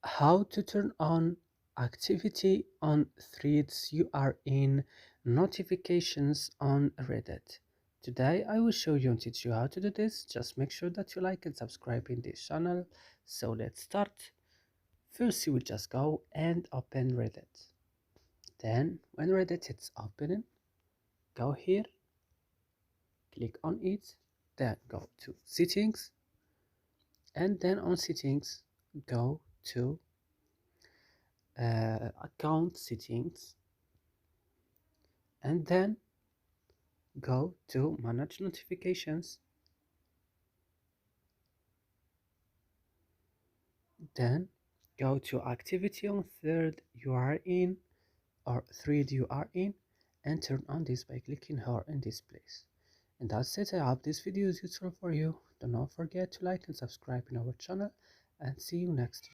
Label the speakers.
Speaker 1: How to turn on activity on threads you are in, notifications on Reddit. Today I will show you and teach you how to do this. Just make sure that you like and subscribe in this channel. So let's start. First you will just go and open Reddit. Then when Reddit is opening, go here, click on it, then go to settings, and then on settings go to account settings, and then go to manage notifications, then go to activity on thread you are in or thread you are in, and turn on this by clicking here in this place. And that's it. I hope this video is useful for you. Do not forget to like and subscribe in our channel, and see you next time.